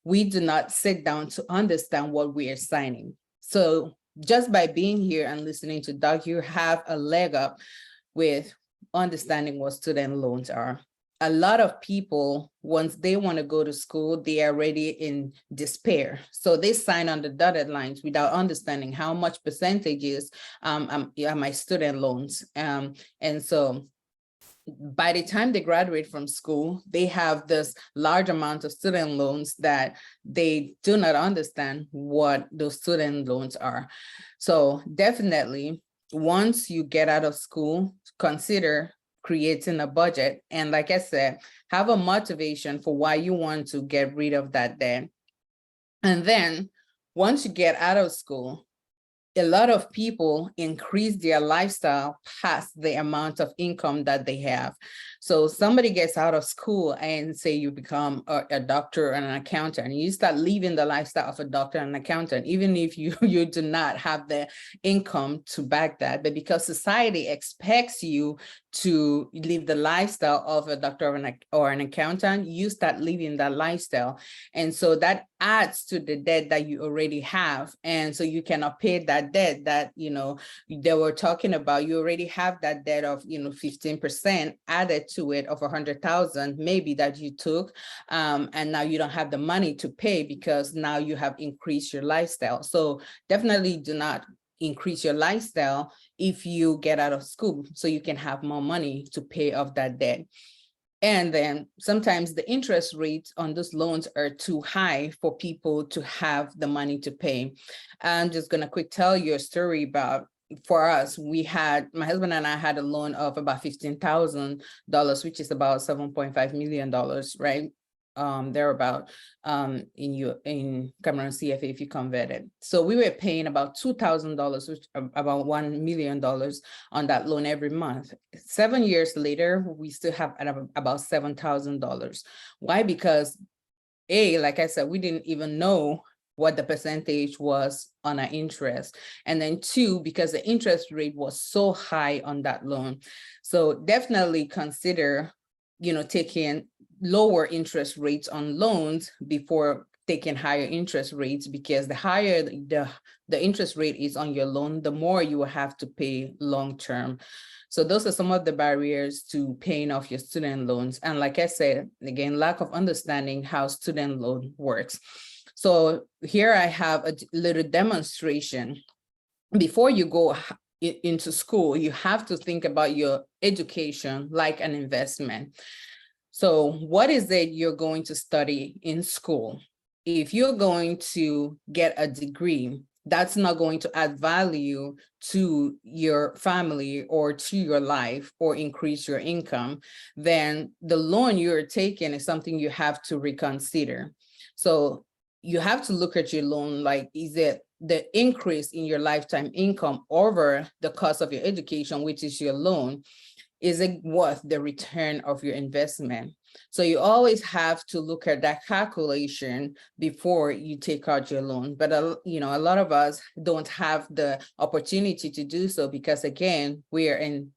we do not sit down to understand what we are signing. So just by being here and listening to Doug, you have a leg up with understanding what student loans are. A lot of people, once they want to go to school, they are already in despair. So they sign on the dotted lines without understanding how much percentages are my student loans. And so by the time they graduate from school, they have this large amount of student loans that they do not understand what those student loans are. So definitely, once you get out of school, consider creating a budget. And like I said, have a motivation for why you want to get rid of that debt. And then once you get out of school, a lot of people increase their lifestyle past the amount of income that they have. So somebody gets out of school and say you become a doctor and an accountant, and you start living the lifestyle of a doctor and an accountant, even if you do not have the income to back that. But because society expects you to live the lifestyle of a doctor or an accountant, you start living that lifestyle. And so that adds to the debt that you already have. And so you cannot pay that debt that, you know, they were talking about. You already have that debt of, you know, 15% added to it of 100,000 maybe that you took. And now you don't have the money to pay because now you have increased your lifestyle. So definitely do not increase your lifestyle if you get out of school, so you can have more money to pay off that debt. And then sometimes the interest rates on those loans are too high for people to have the money to pay. I'm just gonna quick tell you a story about, for us, my husband and I had a loan of about $15,000, which is about $7.5 million, right? Thereabout in Cameroon CFA if you convert it. So we were paying about $2,000, which about $1 million on that loan every month. 7 years later, we still have about $7,000. Why? Because like I said, we didn't even know what the percentage was on our interest. And then two, because the interest rate was so high on that loan. So definitely consider, you know, taking lower interest rates on loans before taking higher interest rates, because the higher the interest rate is on your loan, the more you will have to pay long term. So those are some of the barriers to paying off your student loans. And like I said, again, lack of understanding how student loan works. So here I have a little demonstration. Before you go into school, you have to think about your education like an investment. So what is it you're going to study in school? If you're going to get a degree, that's not going to add value to your family or to your life or increase your income, then the loan you're taking is something you have to reconsider. So you have to look at your loan like, is it the increase in your lifetime income over the cost of your education, which is your loan? Is it worth the return of your investment? So you always have to look at that calculation before you take out your loan. But you know, a lot of us don't have the opportunity to do so because, again, we are in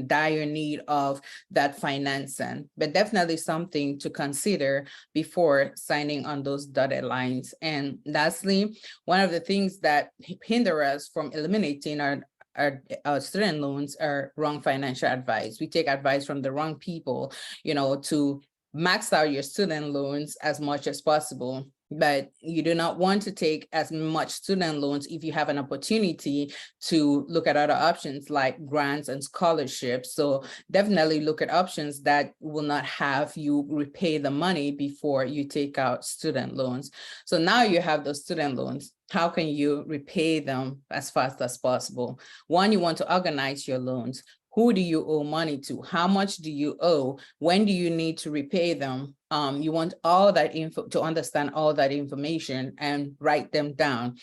dire need of that financing. But definitely something to consider before signing on those dotted lines. And lastly, one of the things that hinder us from eliminating our student loans are wrong financial advice. We take advice from the wrong people, you know, to max out your student loans as much as possible. but you do not want to take as much student loans if you have an opportunity to look at other options like grants and scholarships. So definitely look at options that will not have you repay the money before you take out student loans. So now you have those student loans. How can you repay them as fast as possible? One, you want to organize your loans. Who do you owe money to? How much do you owe? When do you need to repay them? You want all that info to understand all that information and write them down.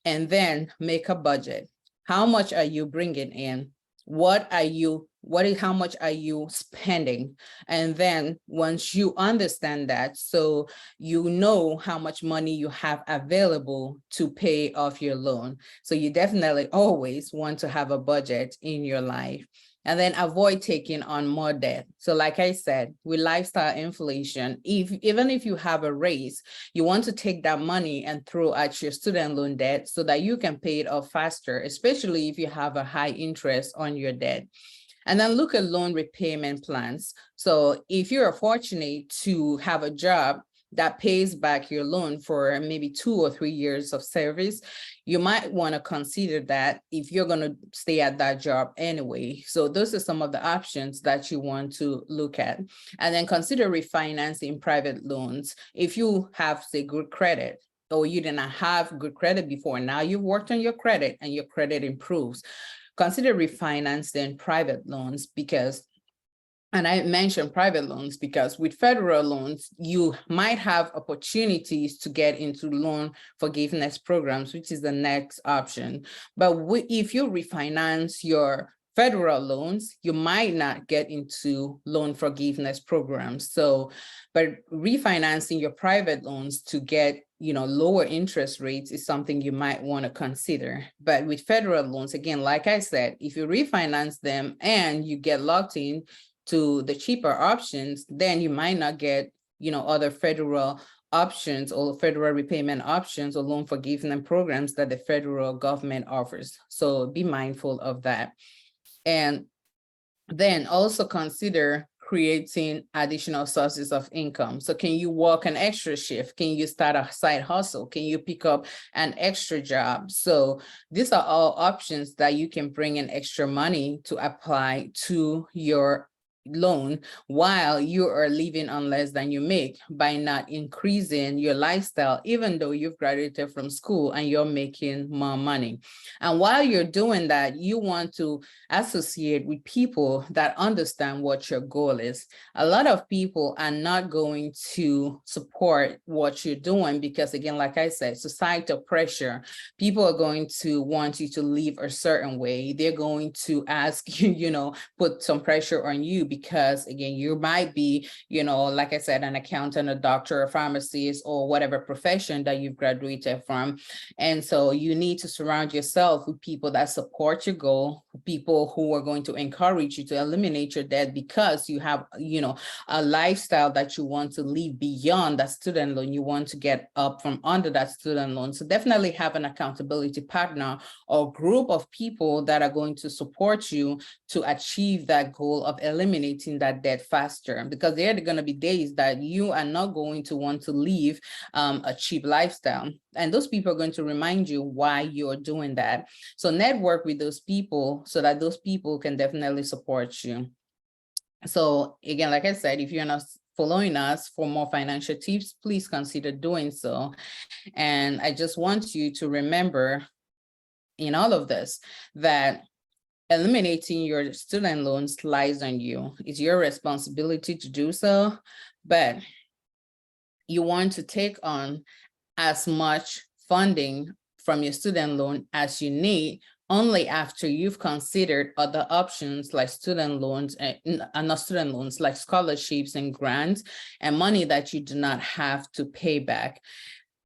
And then make a budget. How much are you bringing in? How much are you spending? And then once you understand that, so you know how much money you have available to pay off your loan. So you definitely always want to have a budget in your life. And then avoid taking on more debt. So like I said, with lifestyle inflation, even if you have a raise, you want to take that money and throw at your student loan debt so that you can pay it off faster, especially if you have a high interest on your debt. And then look at loan repayment plans. So if you're fortunate to have a job that pays back your loan for maybe 2 or 3 years of service, you might want to consider that if you're going to stay at that job anyway. So those are some of the options that you want to look at. And then consider refinancing private loans. If you have, say, good credit, or you did not have good credit before, now you've worked on your credit and your credit improves, consider refinancing private loans because, and I mentioned private loans because with federal loans, you might have opportunities to get into loan forgiveness programs, which is the next option. But if you refinance your federal loans, you might not get into loan forgiveness programs. So, but refinancing your private loans to get lower interest rates is something you might want to consider. But with federal loans, again, like I said, if you refinance them and you get locked in to the cheaper options, then you might not get, other federal options or federal repayment options or loan forgiveness programs that the federal government offers. So be mindful of that. And then also consider creating additional sources of income. So can you work an extra shift? Can you start a side hustle? Can you pick up an extra job? So these are all options that you can bring in extra money to apply to your loan while you are living on less than you make by not increasing your lifestyle, even though you've graduated from school and you're making more money. And while you're doing that, you want to associate with people that understand what your goal is. A lot of people are not going to support what you're doing because, again, like I said, societal pressure. People are going to want you to live a certain way. They're going to ask you, put some pressure on you because, again, you might be, like I said, an accountant, a doctor, a pharmacist, or whatever profession that you've graduated from. And so you need to surround yourself with people that support your goal, people who are going to encourage you to eliminate your debt because you have, a lifestyle that you want to live beyond that student loan. You want to get up from under that student loan. So definitely have an accountability partner or group of people that are going to support you to achieve that goal of eliminating that debt faster, because there are going to be days that you are not going to want to live a cheap lifestyle. And those people are going to remind you why you're doing that. So network with those people so that those people can definitely support you. So again, like I said, if you're not following us for more financial tips, please consider doing so. And I just want you to remember in all of this that eliminating your student loans lies on you. It's your responsibility to do so, but you want to take on as much funding from your student loan as you need only after you've considered other options like student loans and not student loans, like scholarships and grants and money that you do not have to pay back.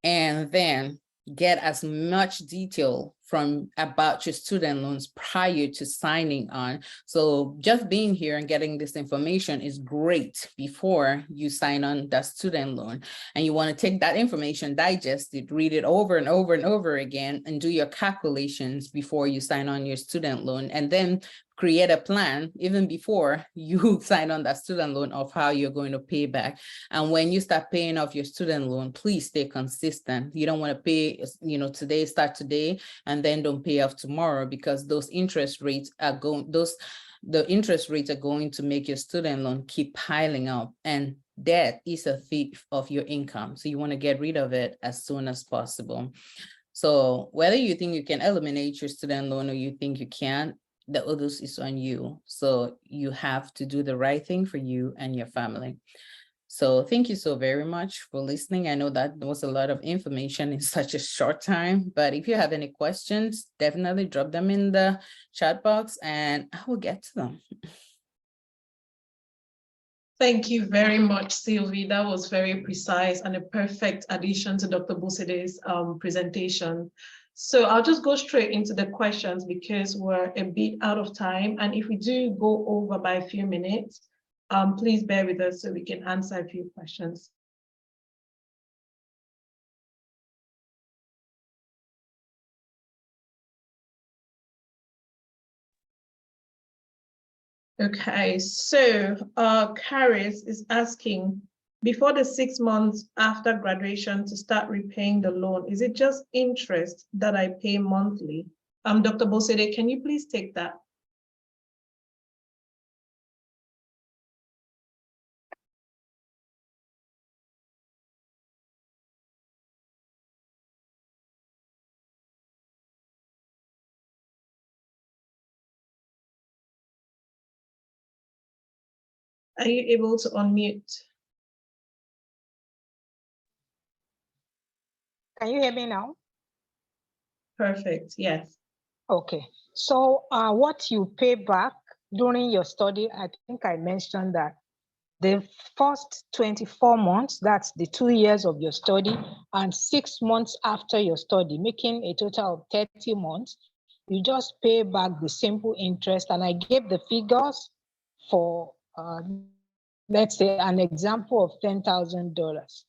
And then get as much detail about your student loans prior to signing on. So just being here and getting this information is great before you sign on that student loan. And you want to take that information, digest it, read it over and over and over again, and do your calculations before you sign on your student loan. And then create a plan even before you sign on that student loan of how you're going to pay back. And when you start paying off your student loan, please stay consistent. You don't want to pay, today, start today, and then don't pay off tomorrow, because those interest rates are the interest rates are going to make your student loan keep piling up, and debt is a thief of your income. So you want to get rid of it as soon as possible. So whether you think you can eliminate your student loan or you think you can't, the others is on you. So you have to do the right thing for you and your family. So thank you so very much for listening. I know that was a lot of information in such a short time, but if you have any questions, definitely drop them in the chat box and I will get to them. Thank you very much, Sylvie. That was very precise and a perfect addition to Dr. Bosede's presentation. So I'll just go straight into the questions because we're a bit out of time. And if we do go over by a few minutes, please bear with us so we can answer a few questions. Okay, so Caris is asking, before the 6 months after graduation to start repaying the loan, is it just interest that I pay monthly? Dr. Bosede, can you please take that? Are you able to unmute? Can you hear me now? Perfect, yes. Okay, so what you pay back during your study, I think I mentioned that the first 24 months, that's the 2 years of your study, and 6 months after your study, making a total of 30 months, you just pay back the simple interest. And I gave the figures for, let's say, an example of $10,000.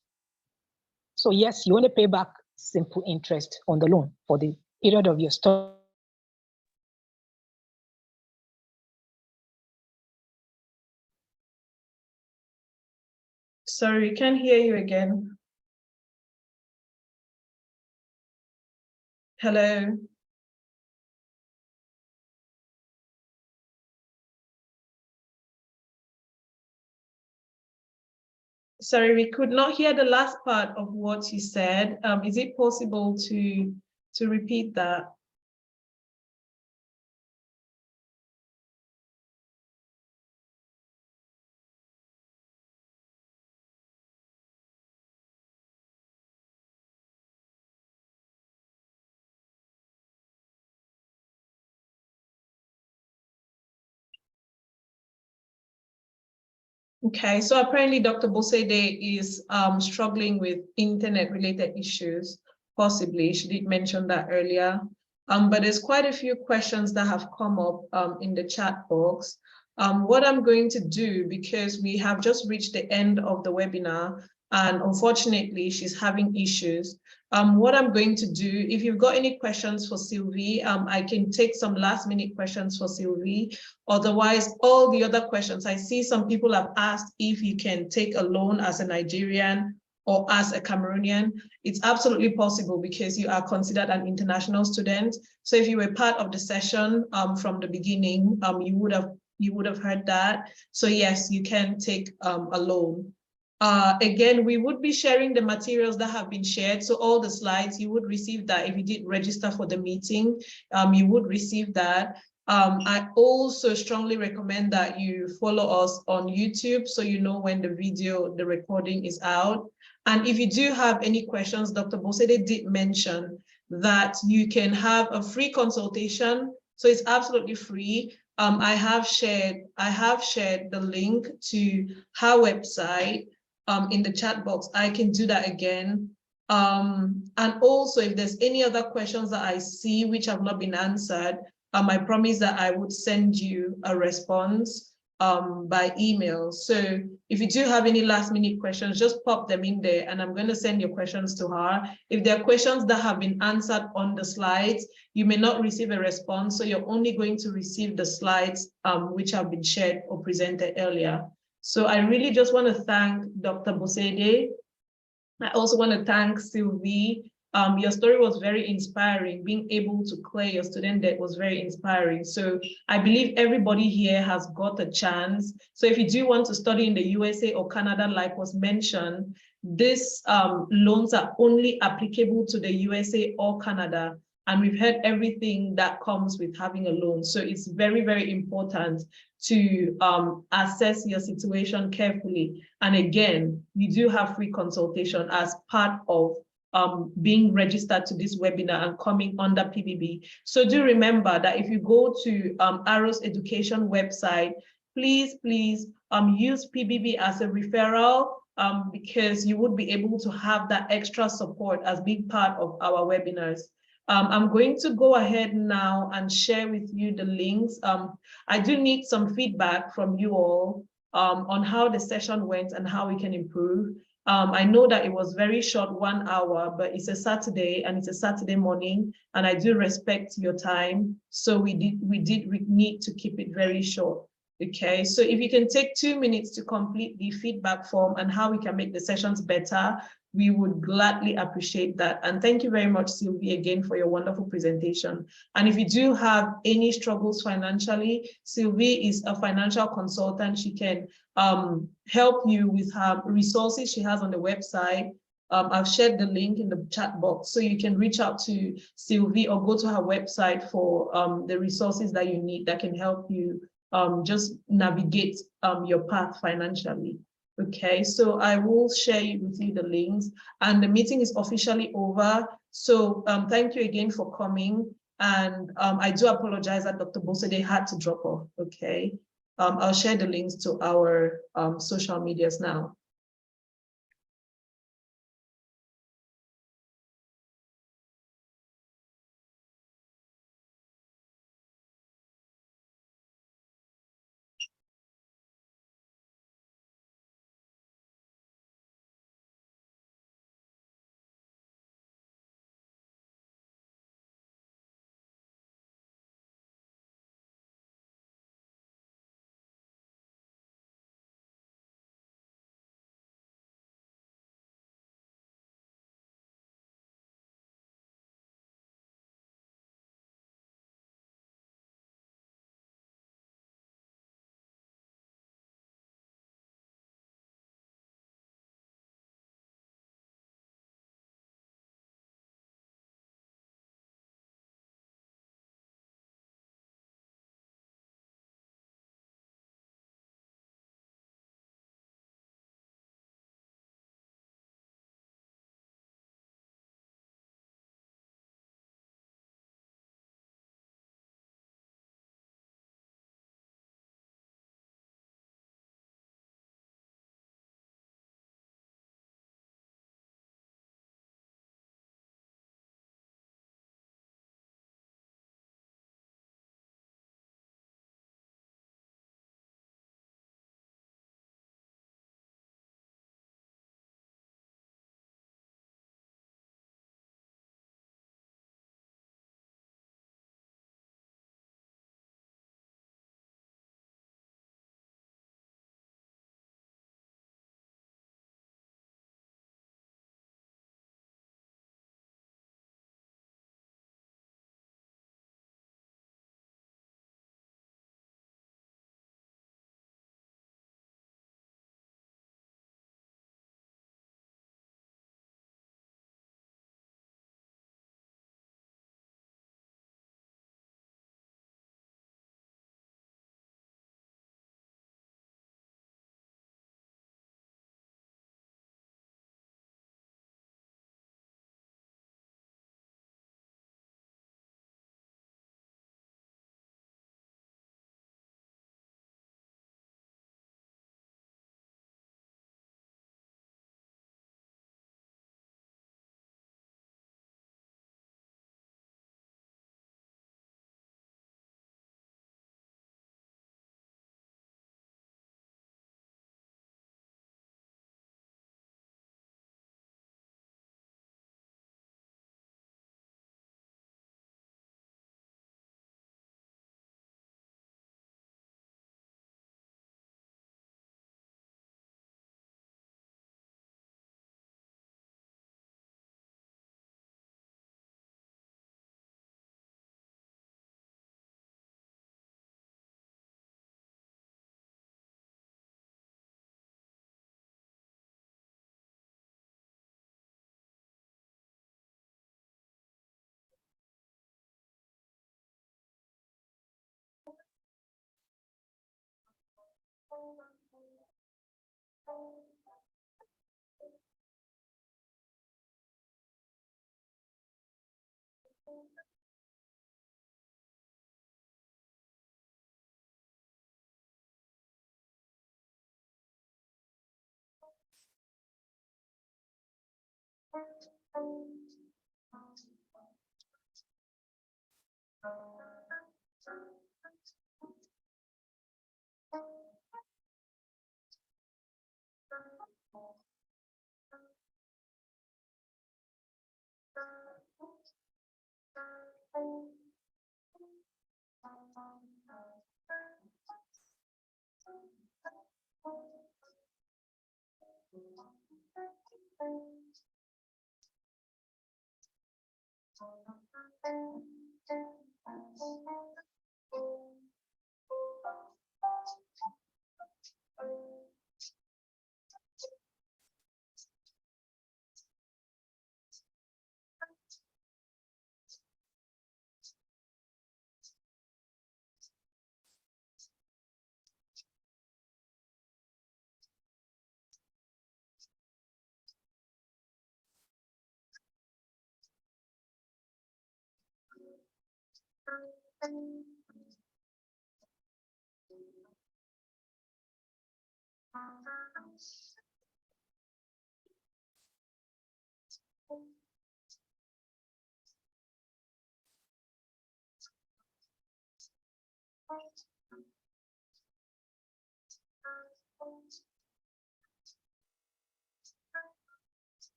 So yes, you only pay back simple interest on the loan for the period of your study. Sorry, we can't hear you again. Hello. Sorry, we could not hear the last part of what you said. Is it possible to repeat that? Okay, so apparently Dr. Bosede is struggling with internet-related issues, possibly. She did mention that earlier. But there's quite a few questions that have come up in the chat box. What I'm going to do, because we have just reached the end of the webinar, and unfortunately, she's having issues. What I'm going to do, if you've got any questions for Sylvie, I can take some last-minute questions for Sylvie. Otherwise, all the other questions, I see some people have asked if you can take a loan as a Nigerian or as a Cameroonian. It's absolutely possible because you are considered an international student. So if you were part of the session from the beginning, you would have heard that. So yes, you can take a loan. Again, we would be sharing the materials that have been shared. So all the slides, you would receive that. If you did register for the meeting, you would receive that. I also strongly recommend that you follow us on YouTube so you know when the recording is out. And if you do have any questions, Dr. Bosede did mention that you can have a free consultation. So it's absolutely free. I have shared the link to her website in the chat box. I can do that again. And also, if there's any other questions that I see which have not been answered, I promise that I would send you a response. by email. So if you do have any last minute questions, just pop them in there and I'm going to send your questions to her. If there are questions that have been answered on the slides, you may not receive a response. So you're only going to receive the slides which have been shared or presented earlier. So I really just want to thank Dr. Bosede. I also want to thank Sylvie. Your story was very inspiring. Being able to clear your student debt was very inspiring. So I believe everybody here has got a chance. So if you do want to study in the USA or Canada, like was mentioned, these loans are only applicable to the USA or Canada. And we've heard everything that comes with having a loan. So it's very, very important to assess your situation carefully. And again, we do have free consultation as part of being registered to this webinar and coming under PBB. So do remember that if you go to Arrow's education website, please use PBB as a referral because you would be able to have that extra support as being part of our webinars. I'm going to go ahead now and share with you the links. I do need some feedback from you all on how the session went and how we can improve. I know that it was very short, 1 hour, but it's a Saturday and it's a Saturday morning, and I do respect your time. So we need to keep it very short. Okay, so if you can take 2 minutes to complete the feedback form and how we can make the sessions better, we would gladly appreciate that. And thank you very much, Sylvie, again, for your wonderful presentation. And if you do have any struggles financially, Sylvie is a financial consultant. She can help you with her resources she has on the website. I've shared the link in the chat box, so you can reach out to Sylvie or go to her website for the resources that you need that can help you just navigate your path financially. Okay, so I will share with you the links, and the meeting is officially over. So thank you again for coming. And I do apologize that Dr. Bosede had to drop off. Okay, I'll share the links to our social medias now.